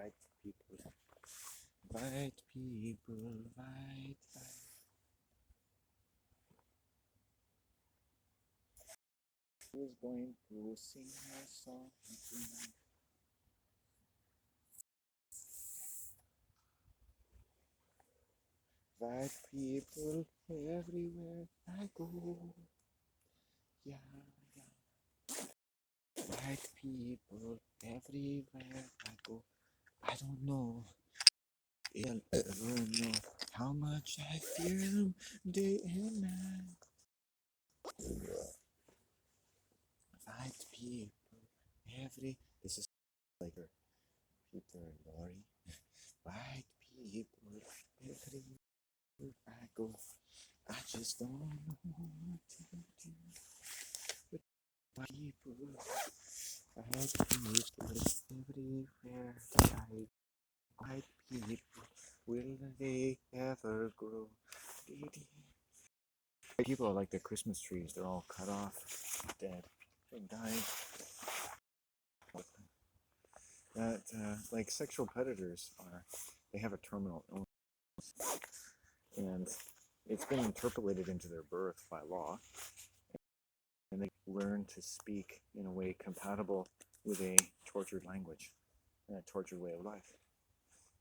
Invite people. Invite people. Invite. Who's going to sing a song tonight? Invite people everywhere I go. Yeah, yeah. Invite people everywhere I go. I don't know. You'll ever know how much I fear them day and night. Invite people This is like her Peter and Lori. Invite people everywhere I go. I just don't know what to do. But people, invite people everywhere I go. Invite people, will they ever grow? People are like the Christmas trees. They're all cut off, dead. They died. That like sexual predators are, they have a terminal illness, and it's been interpolated into their birth by law, and they learn to speak in a way compatible with a tortured language and a tortured way of life,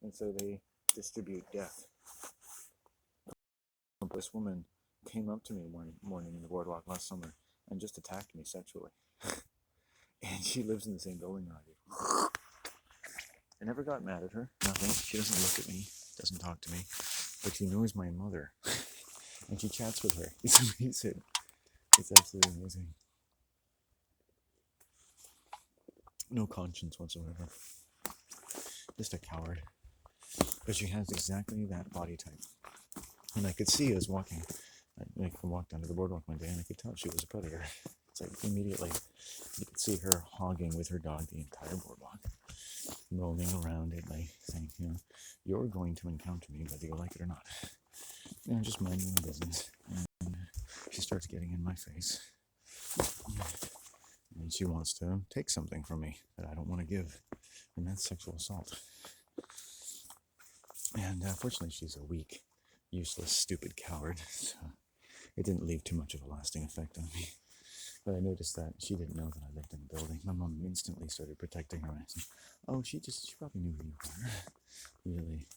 and so they distribute death. This woman came up to me one morning in the boardwalk last summer and just attacked me sexually. And she lives in the same building I do. I never got mad at her, nothing. She doesn't look at me, doesn't talk to me, but she knows my mother. And she chats with her. It's amazing. It's absolutely amazing. No conscience whatsoever. Just a coward. But she has exactly that body type. And I could see as walking, I walked down to the boardwalk one day and I could tell she was a predator. It's like immediately you could see her hogging with her dog the entire boardwalk, roaming around it, like saying, you're going to encounter me whether you like it or not. Just minding my business. And she starts getting in my face. And she wants to take something from me that I don't want to give. And that's sexual assault. And fortunately, she's a weak, useless, stupid coward. So it didn't leave too much of a lasting effect on me. But I noticed that she didn't know that I lived in the building. My mom instantly started protecting her. I said, oh, she probably knew who you were. Really?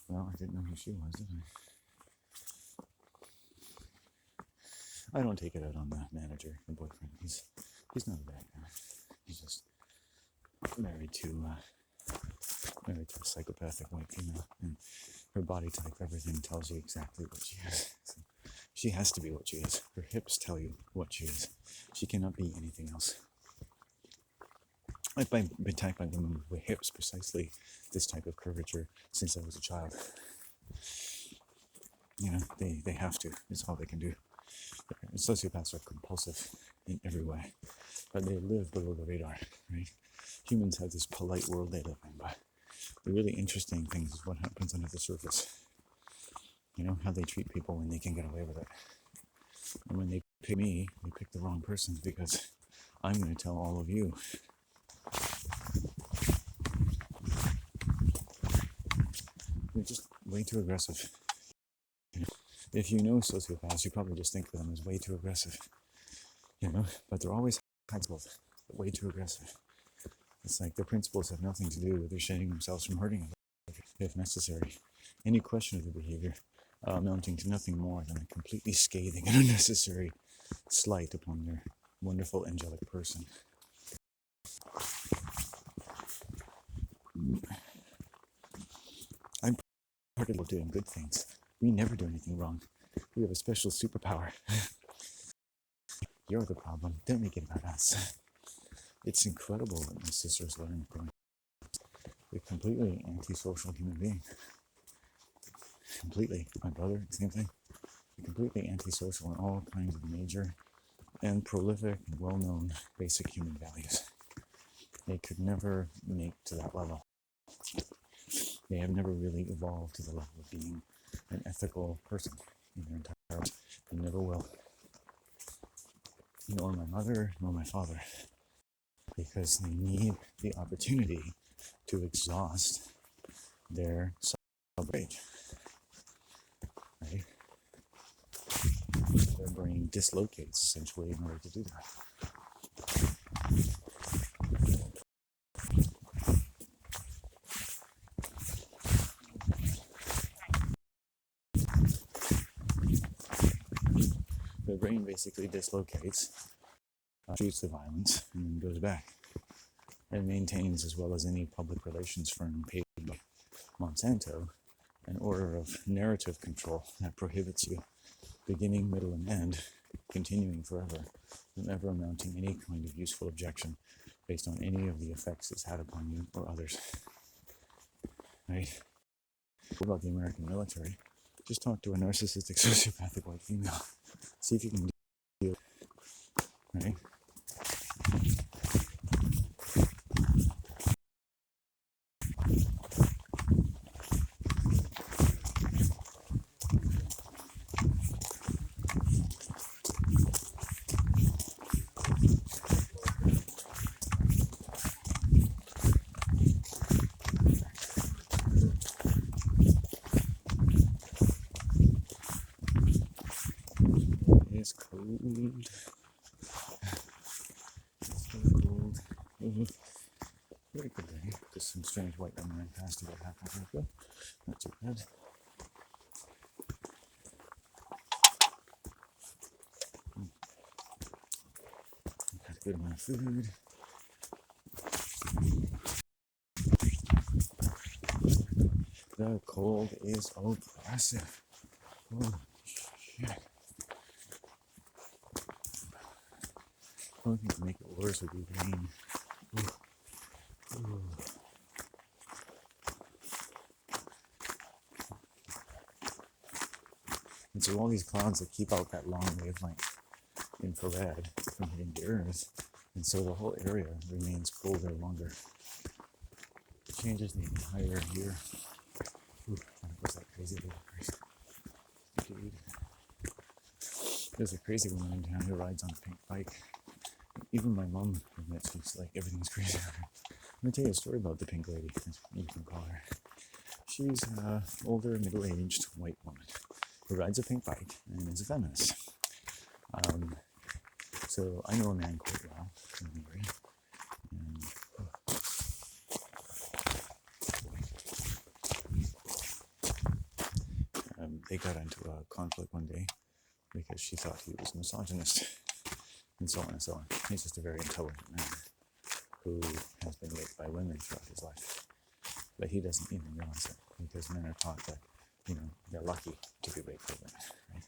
Well, I didn't know who she was, did I? I don't take it out on the manager, the boyfriend. He's not a bad guy. He's just married to a psychopathic white female, and her body type, everything tells you exactly what she is. So she has to be what she is. Her hips tell you what she is. She cannot be anything else. I've been attacked by women with hips precisely this type of curvature since I was a child. They have to. It's all they can do. Sociopaths are compulsive in every way, but they live below the radar, right? Humans have this polite world they live in, but the really interesting thing is what happens under the surface. How they treat people when they can get away with it. And when they pick me, they pick the wrong person, because I'm going to tell all of you. They're just way too aggressive. If you know sociopaths, you probably just think of them as way too aggressive. But they're always principled, but way too aggressive. It's like their principles have nothing to do with their shielding themselves from hurting others, if necessary. Any question of their behavior amounting to nothing more than a completely scathing and unnecessary slight upon their wonderful angelic person. I'm part of doing good things. We never do anything wrong. We have a special superpower. You're the problem. Don't make it about us. It's incredible what my sisters learn from a completely antisocial human being. Completely. My brother, same thing. Completely antisocial in all kinds of major and prolific and well-known basic human values. They could never make to that level. They have never really evolved to the level of being an ethical person in their entire life. They never will. Nor my mother, nor my father. Because they need the opportunity to exhaust their rage. Right? Their brain dislocates essentially in order to do that. The brain basically dislocates, shoots the violence, and then goes back. And maintains, as well as any public relations firm paid by Monsanto, an order of narrative control that prohibits you, beginning, middle, and end, continuing forever, from ever mounting any kind of useful objection based on any of the effects it's had upon you or others. Right? What about the American military? Just talk to a narcissistic, sociopathic white female. See if you can deal, right? It's cold. It's so cold. Very good day. Just some strange white women ran past about half an hour ago. Not too bad. Had a good amount of food. The cold is oppressive. Oh shit. The only thing to make it worse would be rain. Ooh. Ooh. And so all these clouds that keep out that long wavelength infrared from hitting the earth, and so the whole area remains colder longer. It changes the entire year. Ooh, and it was that crazy little person. Dude. There's a crazy woman in town who rides on a pink bike. Even my mom admits she's like, everything's crazy. I'm going to tell you a story about the pink lady, as you can call her. She's an older, middle-aged white woman who rides a pink bike and is a feminist. So I know a man quite well in the area. And they got into a conflict one day because she thought he was a misogynist, and so on and so on. He's just a very intelligent man who has been raped by women throughout his life. But he doesn't even realize it, because men are taught that, they're lucky to be raped by women, right?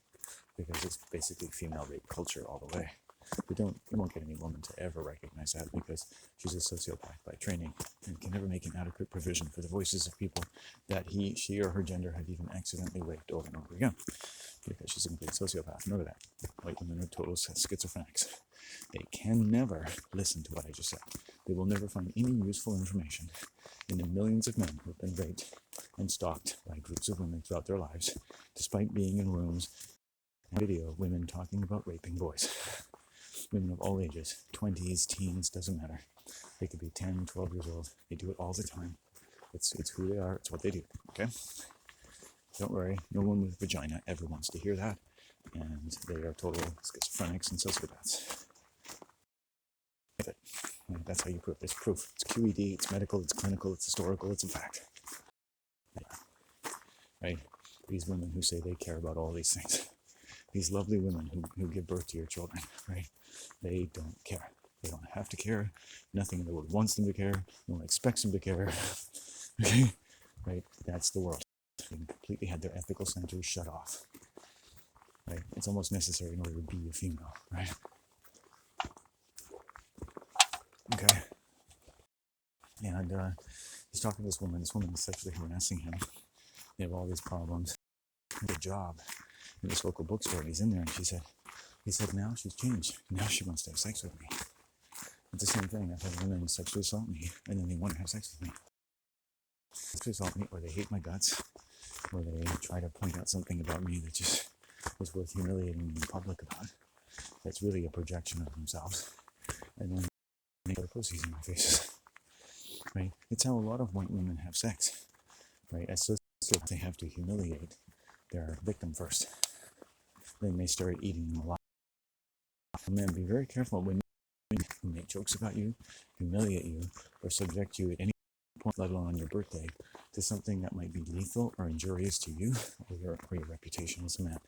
Because it's basically female rape culture all the way. You won't get any woman to ever recognize that, because she's a sociopath by training and can never make an adequate provision for the voices of people that he, she, or her gender have even accidentally raped over and over again, because she's a complete sociopath. Remember that. White women are total schizophrenics. They can never listen to what I just said. They will never find any useful information in the millions of men who have been raped and stalked by groups of women throughout their lives, despite being in rooms and video of women talking about raping boys. Women of all ages, 20s, teens, doesn't matter. They could be 10, 12 years old. They do it all the time. It's who they are. It's what they do, okay? Don't worry. No one with a vagina ever wants to hear that. And they are total schizophrenics and sociopaths. That's how you prove it. There's proof. It's QED, it's medical, it's clinical, it's historical, it's a fact. Yeah. Right? These women who say they care about all these things. These lovely women who give birth to your children, right? They don't care. They don't have to care. Nothing in the world wants them to care. No one expects them to care. Okay? Right? That's the world. They completely had their ethical centers shut off. Right? It's almost necessary in order to be a female, right? Okay. And he's talking to this woman. This woman is sexually harassing him. They have all these problems. Good job in this local bookstore. And he's in there, and he said, now she's changed. Now she wants to have sex with me. It's the same thing. I've had women sexually assault me, and then they want to have sex with me. Sexually assault me, or they hate my guts, or they try to point out something about me that just is worth humiliating in public about. That's really a projection of themselves. And then they put pussies in my faces. right? It's how a lot of white women have sex, right? As sociopaths, they have to humiliate their victim first. Then they start eating them alive. Men, be very careful when who make jokes about you, humiliate you, or subject you at any point, let alone on your birthday, to something that might be lethal or injurious to you or your reputation as a man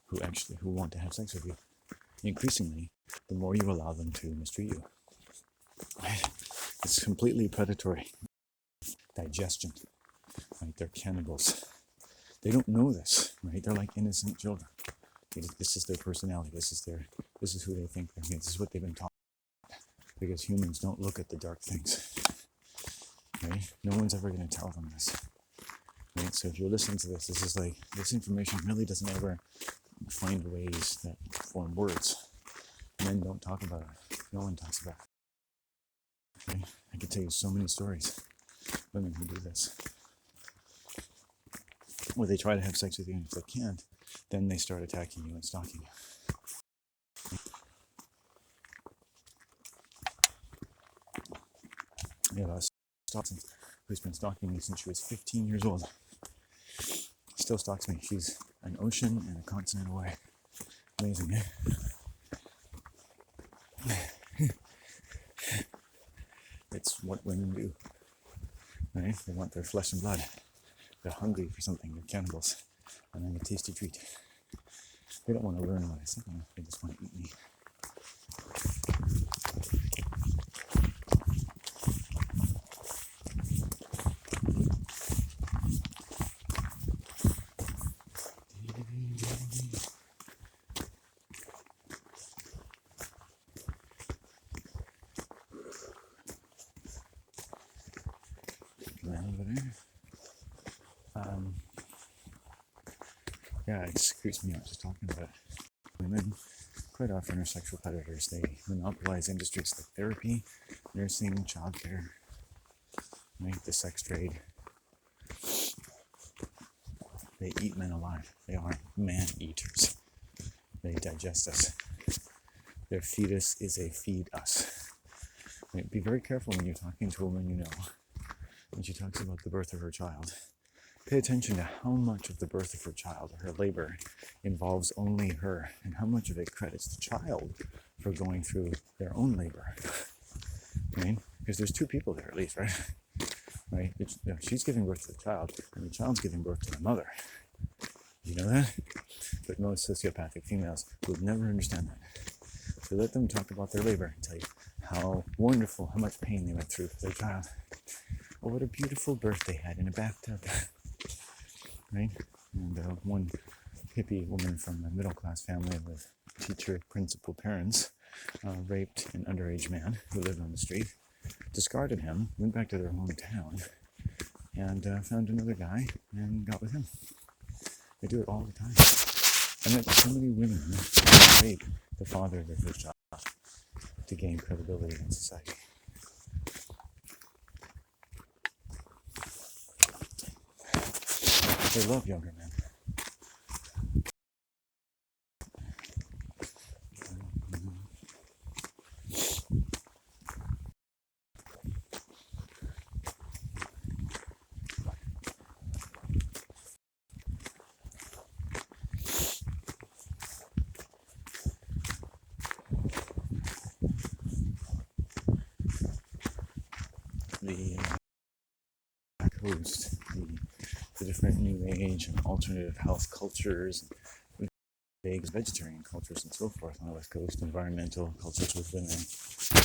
who want to have sex with you. Increasingly, the more you allow them to mistreat you. Right? It's completely predatory. Digestion. Right? They're cannibals. They don't know this, right? They're like innocent children. This is their personality. This is who they think they're. This is what they've been taught. Because humans don't look at the dark things. Right? No one's ever going to tell them this. Right? So if you're listening to this, this information really doesn't ever find ways that form words. Men don't talk about it. No one talks about it. Okay? I could tell you so many stories. Women who do this. Where they try to have sex with you, and if they can't, then they start attacking you and stalking you. We have a stalker who's been stalking me since she was 15 years old. Still stalks me. She's an ocean and a continent away. Amazing, eh? It's what women do. Right? They want their flesh and blood. They're hungry for something. They're cannibals. And then a tasty treat. They don't want to learn what I say. They just want to eat me. Yeah, it just creeps me out just talking about it. Women quite often are sexual predators. They monopolize industries like therapy, nursing, childcare, right? The sex trade. They eat men alive. They are man-eaters. They digest us. Their fetus is a feed us. Right? Be very careful when you're talking to a woman you know, when she talks about the birth of her child. Pay attention to how much of the birth of her child, or her labor, involves only her, and how much of it credits the child for going through their own labor. Right? Because there's two people there at least, right? Right? She's giving birth to the child, and the child's giving birth to the mother. You know that? But most sociopathic females would never understand that. So let them talk about their labor and tell you how wonderful, how much pain they went through for their child. Oh, what a beautiful birth they had in a bathtub. Right? And one hippie woman from a middle-class family with teacher, principal parents raped an underage man who lived on the street, discarded him, went back to their hometown, and found another guy and got with him. They do it all the time. I met so many women who rape the father of their first child to gain credibility in society. They love younger men. The coast, the different new age and alternative health cultures, vague vegetarian cultures and so forth on the West Coast, environmental cultures with women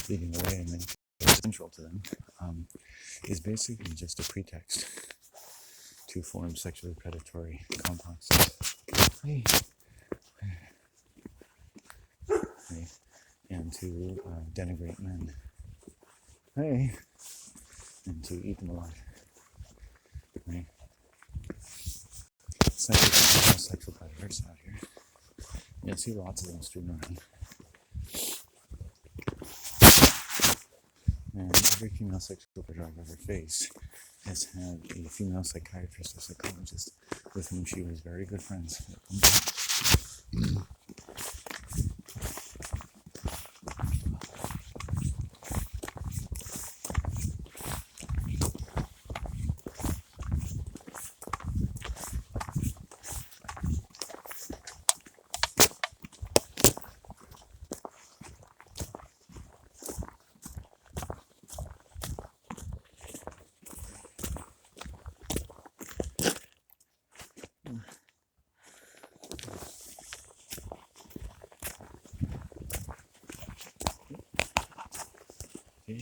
leading the way and then central to them, is basically just a pretext to form sexually predatory complexes. Hey. Hey. And to denigrate men. Hey. And to eat them alive. Right? Sexual predators out here. You'll see lots of them streaming around. And every female sexual predator I've ever faced has had a female psychiatrist or psychologist with whom she was very good friends. I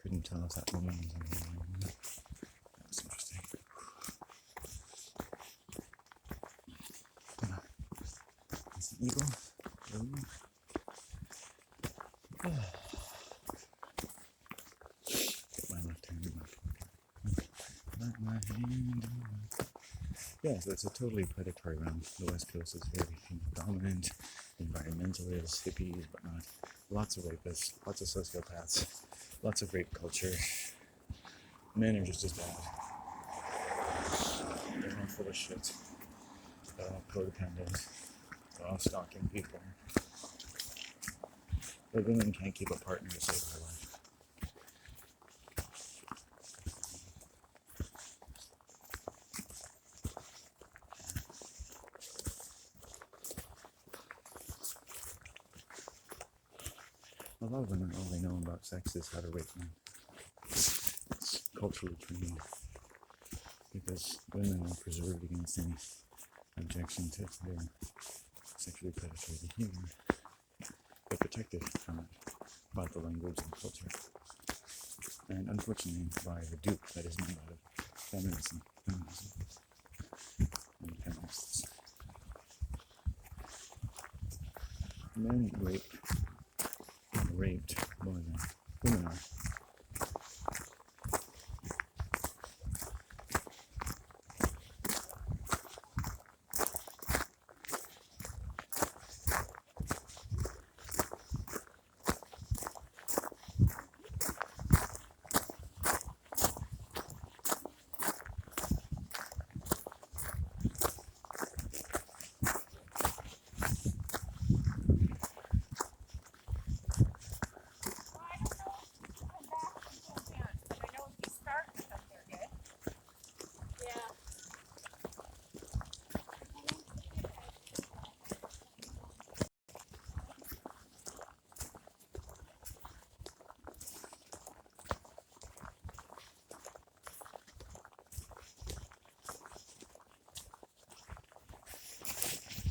couldn't tell if that woman was on the line. That's interesting. It's an eagle. Get my left hand in my pocket. Let my hand in my... Yeah, so it's a totally predatory realm. The West Coast is very dominant, environmentalists, hippies, whatnot. Lots of rapists, lots of sociopaths, lots of rape culture. Men are just as bad. They're all full of shit. They're all codependent. They're all stalking people. But women can't keep a partner to save their life. A lot of women, all they know about sex is how to rape men. It's culturally trained. Because women are preserved against any objection to their sexually predatory behavior. They're protected from it by the language and culture. And unfortunately, by the dupe that is made out of feminism and feminists. Men rape and raped more than women are.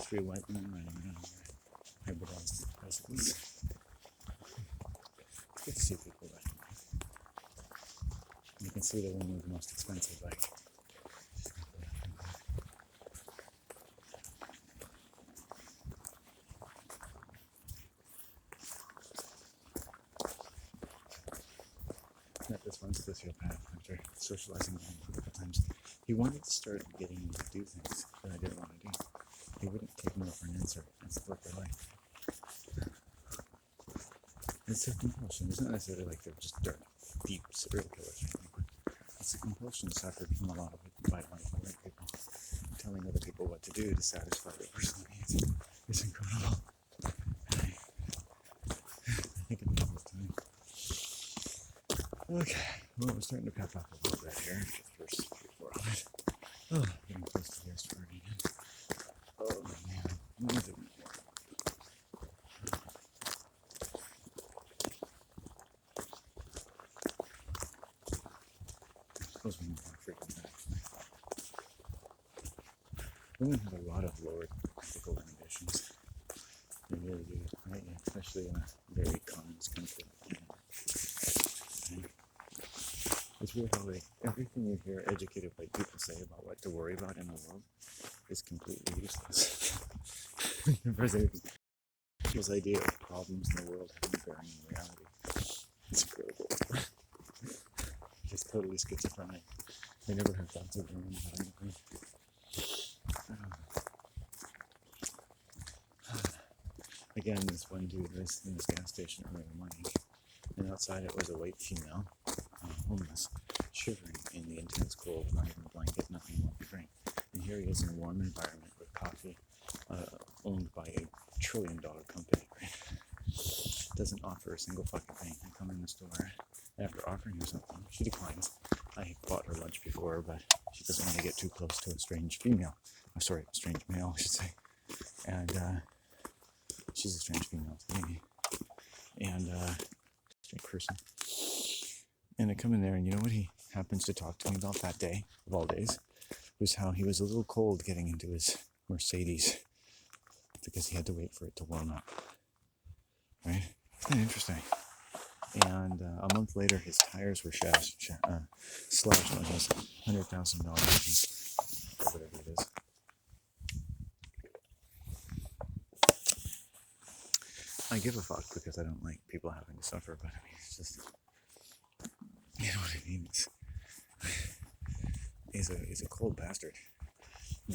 Three white men riding around their hybridized bicycles. It's good to see people riding. You can see the one with the most expensive bike. Met this one sociopath after socializing with him a couple times. He wanted to start getting me to do things that I didn't want to do. He wouldn't take no for an answer and support their life. It's a compulsion. It's not necessarily like they're just dark, deep serial killers or anything. It's a compulsion suffered from a lot of white people telling other people what to do to satisfy their personal needs. It's incredible. I think of it all the time. Okay, well, we're starting to pep up a little bit here. First 3 or 4 hours. Oh, getting close to the starting. Oh man, what is it? Suppose we need more frequent actually. Women have a lot of lower physical limitations. They really do, right? Especially in a very communist country like Canada. Okay. It's weird how everything you hear educated white people say about what to worry about in the world is completely useless. People's idea of problems in the world having bearing in reality. It's incredible. Just totally schizophrenic. They never have thoughts of their own about anything. Again, this one dude was in this gas station early in the morning, and outside it was a white female, homeless, shivering in the intense cold, not even a blanket, nothing more to drink. And here he is in a warm environment with coffee, owned by $1 trillion company, right? Doesn't offer a single fucking thing. I come in the store, after offering her something, she declines. I bought her lunch before, but she doesn't want to get too close to a strange female. Oh, sorry, a strange male, I should say. And she's a strange female to me. And strange person. And I come in there, and you know what? happens to talk to me about that day of all days, was how he was a little cold getting into his Mercedes because he had to wait for it to warm up. Right? Isn't that interesting? And a month later, his tires were slashed on his $100,000 Jeep, or whatever it is. I give a fuck because I don't like people having to suffer, but I mean, it's just, you know what I mean? He's a cold bastard,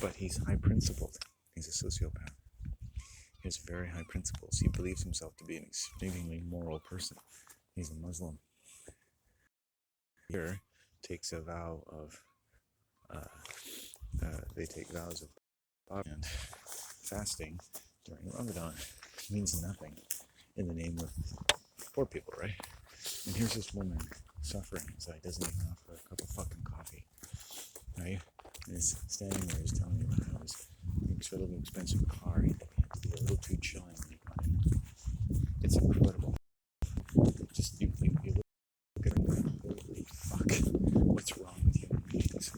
but he's high principled. He's a sociopath. He has very high principles. He believes himself to be an extremely moral person. He's a Muslim. Here takes a vow of, they take vows of and fasting during Ramadan. It means nothing in the name of poor people, right? And here's this woman suffering, so he doesn't even offer a cup of fucking coffee, right? And he's standing there, he's telling me about how his incredibly expensive car, he had to be a little too chilling when he got in. It's incredible. Just you look at him and go, holy fuck, what's wrong with human beings?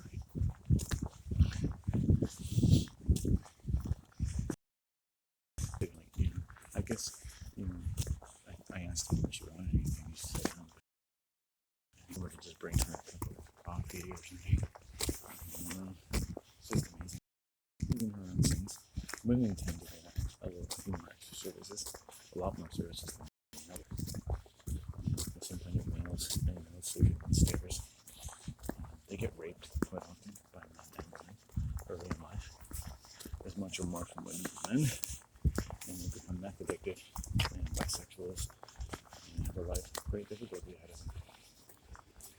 I guess, I asked him if she wanted anything. He said no. If were to just bring her a cup of coffee or something. It's just amazing. Even her own things. Women tend to have a little few more extra services, a lot more services than others. Sometimes males sleeping on stairs. They get raped quite often by men and women early in life. There's much more from women than men. And they become meth addicted and bisexuals and have a life of great difficulty ahead of them.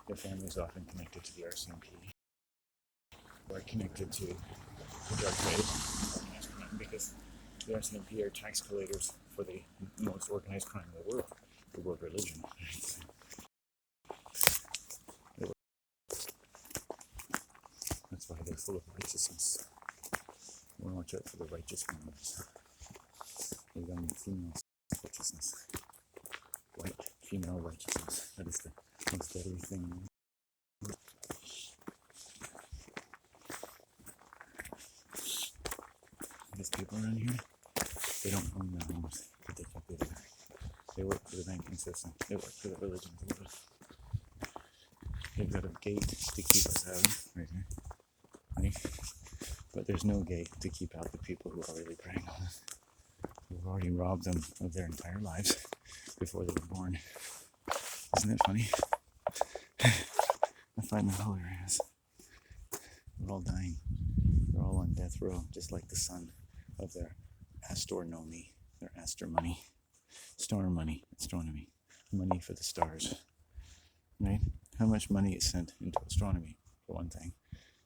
Their family is often connected to the RCMP or connected to the drug trade, organized crime, because the RCMP are tax collectors for the most organized crime in the world religion. That's why they're full of righteousness. We watch out for the righteous ones. The young female righteousness. White female righteousness. That is the most deadly thing. These people around here, they don't own their homes, but they can be there. They work for the banking system. They work for the religion. They've got a gate to keep us out, right here. Right? But there's no gate to keep out the people who are really preying on us. We've already robbed them of their entire lives before they were born. Isn't it funny? I find that hilarious. We're all dying. They're all on death row, just like the son of their astronomy, their astor money, star money, astronomy, money for the stars, right? How much money is sent into astronomy, for one thing?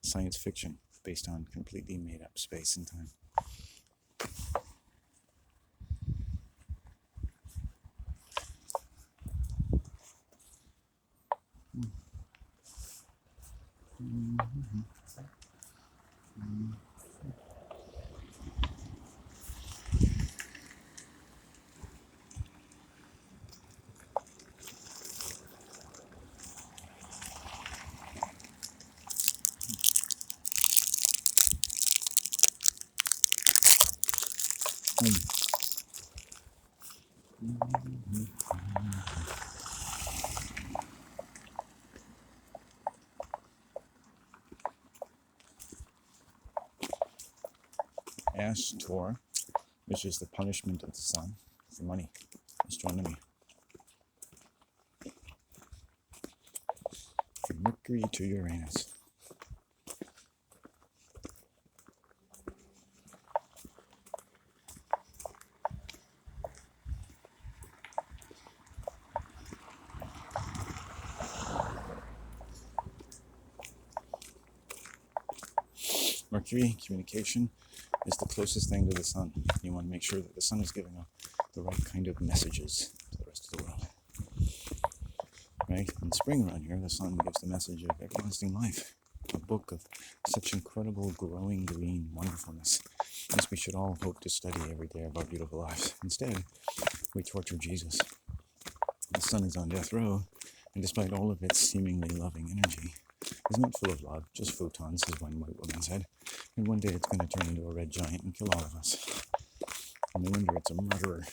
Science fiction based on completely made up space and time. Astor, which is the punishment of the sun, for money, astronomy. From Mercury to Uranus. Mercury, communication, is the closest thing to the sun. You want to make sure that the sun is giving up the right kind of messages to the rest of the world. Right? In spring around here, the sun gives the message of everlasting life. A book of such incredible, growing, green wonderfulness, as we should all hope to study every day of our beautiful lives. Instead, we torture Jesus. The sun is on death row, And despite all of its seemingly loving energy, is not full of love, just photons, as one white woman said. And one day it's going to turn into a red giant and kill all of us. And no wonder it's a murderer.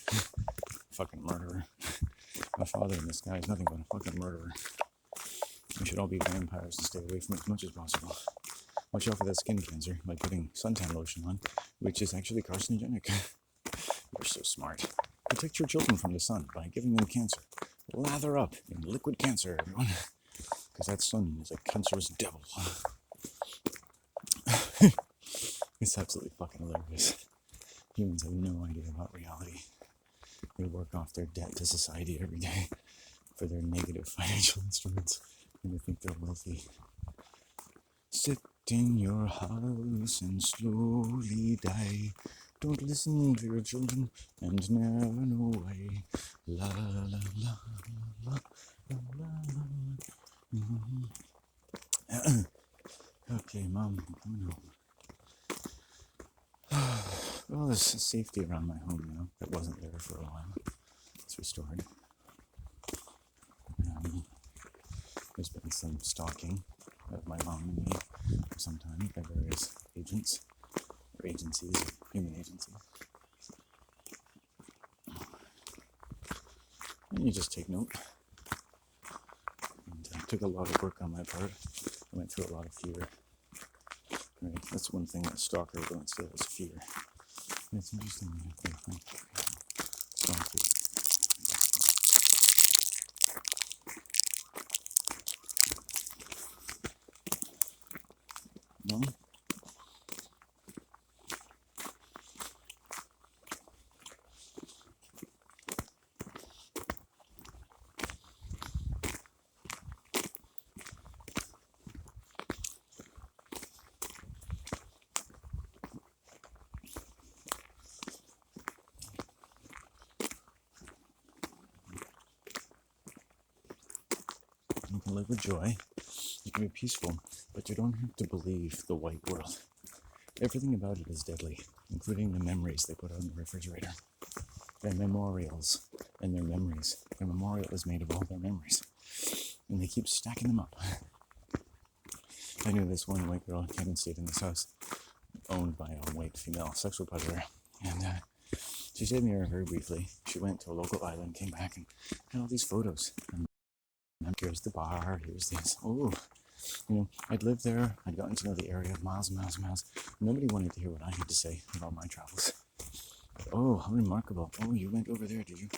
Fucking murderer. My father in the sky is nothing but a fucking murderer. We should all be vampires and stay away from it as much as possible. Watch out for that skin cancer by putting suntan lotion on, which is actually carcinogenic. You're so smart. Protect your children from the sun by giving them cancer. Lather up in liquid cancer, everyone. Because that sun is a cancerous devil. It's absolutely fucking hilarious. Humans have no idea about reality. They work off their debt to society every day for their negative financial instruments, and they think they're wealthy. Sit in your house and slowly die. Don't listen to your children and never know why. La la la la la la la la. Okay, Mom, I'm coming home. Well, there's safety around my home now. That wasn't there for a while. It's restored. There's been some stalking of my mom and me for some time by various agents, or agencies, human agencies. And you just take note. And it took a lot of work on my part. I went through a lot of fear. Right? That's one thing that stalker don't steal is fear. And it's interesting that they think stalkers. No? You can live with joy, you can be peaceful, but you don't have to believe the white world. Everything about it is deadly, including the memories they put on the refrigerator. Their memorials and their memories. Their memorial is made of all their memories. And they keep stacking them up. I knew this one white girl came and stayed in this house, owned by a white female sexual predator. And she stayed near very briefly. She went to a local island, came back, and had all these photos. And here's the bar, here's this. Oh, I'd lived there. I'd gotten to know the area miles and miles and miles. Nobody wanted to hear what I had to say about my travels. But, oh, how remarkable. Oh, you went over there, did you?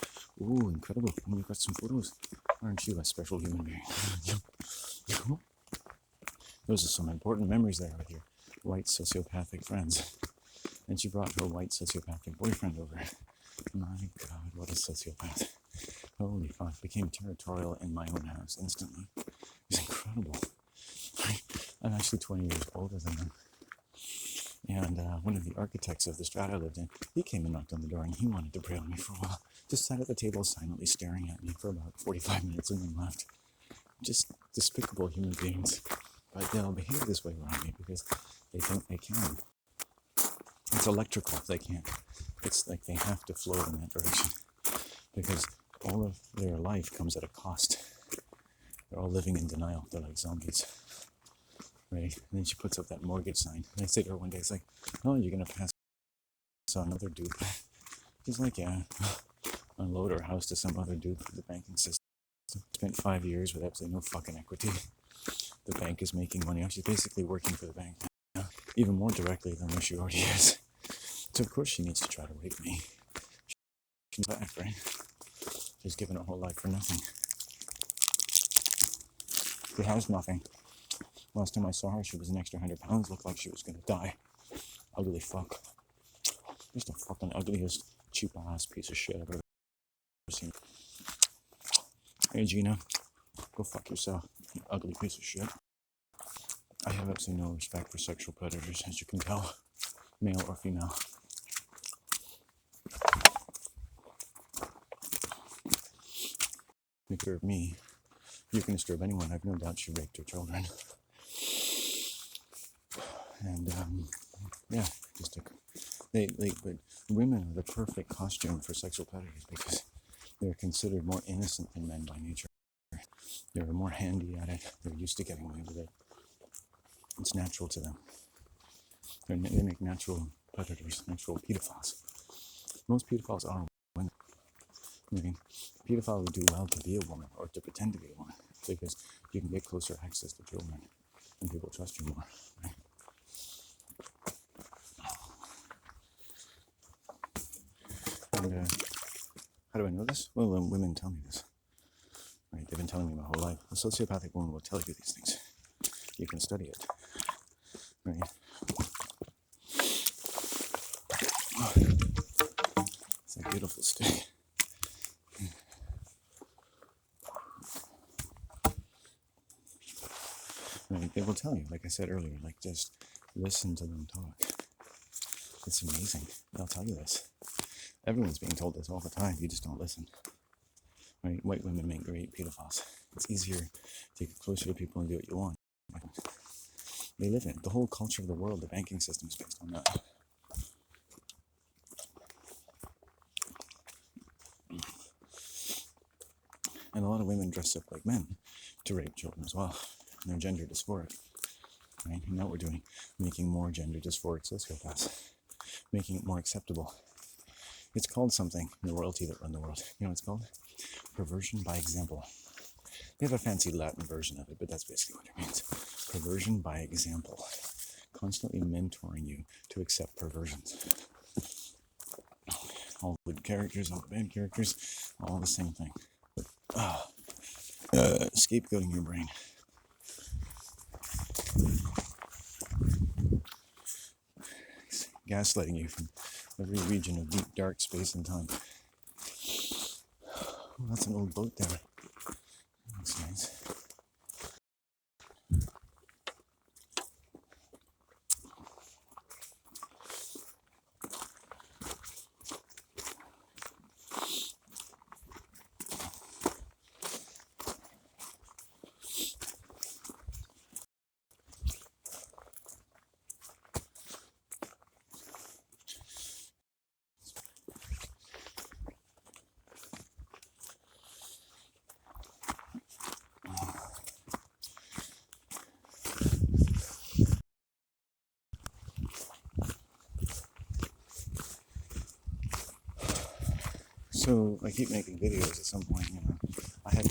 Oh, incredible. Oh, you got some photos. Aren't you a special human being? Those are some important memories there with your white sociopathic friends. And she brought her white sociopathic boyfriend over. My God, what a sociopath. Holy fuck, became territorial in my own house instantly. It was incredible. I'm actually 20 years older than them. And one of the architects of the strat I lived in, he came and knocked on the door and he wanted to pray on me for a while. Just sat at the table silently staring at me for about 45 minutes and then left. Just despicable human beings. But they'll behave this way around me because they think they can. It's electrical, they can't. It's like they have to float in that direction. Because all of their life comes at a cost. They're all living in denial. They're like zombies. Right? And then she puts up that mortgage sign. And I say to her one day, it's like, oh, you're going to pass on another dude. She's like, yeah. Unload her house to some other dude for the banking system. Spent 5 years with absolutely no fucking equity. The bank is making money. She's basically working for the bank now. Even more directly than where she already is. So of course she needs to try to rape me. She's back, right? She's given her whole life for nothing. She has nothing. Last time I saw her, she was an extra 100 pounds. Looked like she was gonna die. Ugly fuck. Just the fucking ugliest, cheap ass piece of shit I've ever seen. Hey Gina, go fuck yourself, you ugly piece of shit. I have absolutely no respect for sexual predators, as you can tell, male or female. Take care of me. You can disturb anyone. I've no doubt she raped her children. And yeah, just but women are the perfect costume for sexual predators because they're considered more innocent than men by nature. They're more handy at it. They're used to getting away with it. It's natural to them. They make natural predators, natural pedophiles. Most pedophiles are women. I mean, a pedophile would do well to be a woman or to pretend to be a woman because you can get closer access to children and people trust you more. Right? And how do I know this? Well, women tell me this. Right? They've been telling me my whole life. A sociopathic woman will tell you these things. You can study it. Right? It's a beautiful stick. Right? They will tell you, like I said earlier, like just listen to them talk. It's amazing. They'll tell you this. Everyone's being told this all the time. You just don't listen. Right? White women make great pedophiles. It's easier to get closer to people and do what you want. They live in it. The whole culture of the world, the banking system is based on that. And a lot of women dress up like men to rape children as well. And they're gender dysphoric. Right? And now we're doing, making more gender dysphoric sociopaths, making it more acceptable. It's called something in the royalty that run the world. You know what it's called? Perversion by example. They have a fancy Latin version of it, but that's basically what it means. Perversion by example. Constantly mentoring you to accept perversions. All the good characters, all the bad characters, all the same thing. Scapegoating your brain. Gaslighting you from every region of deep, dark space and time. Oh, that's an old boat there. That looks nice. So I keep making videos at some point, you know. I had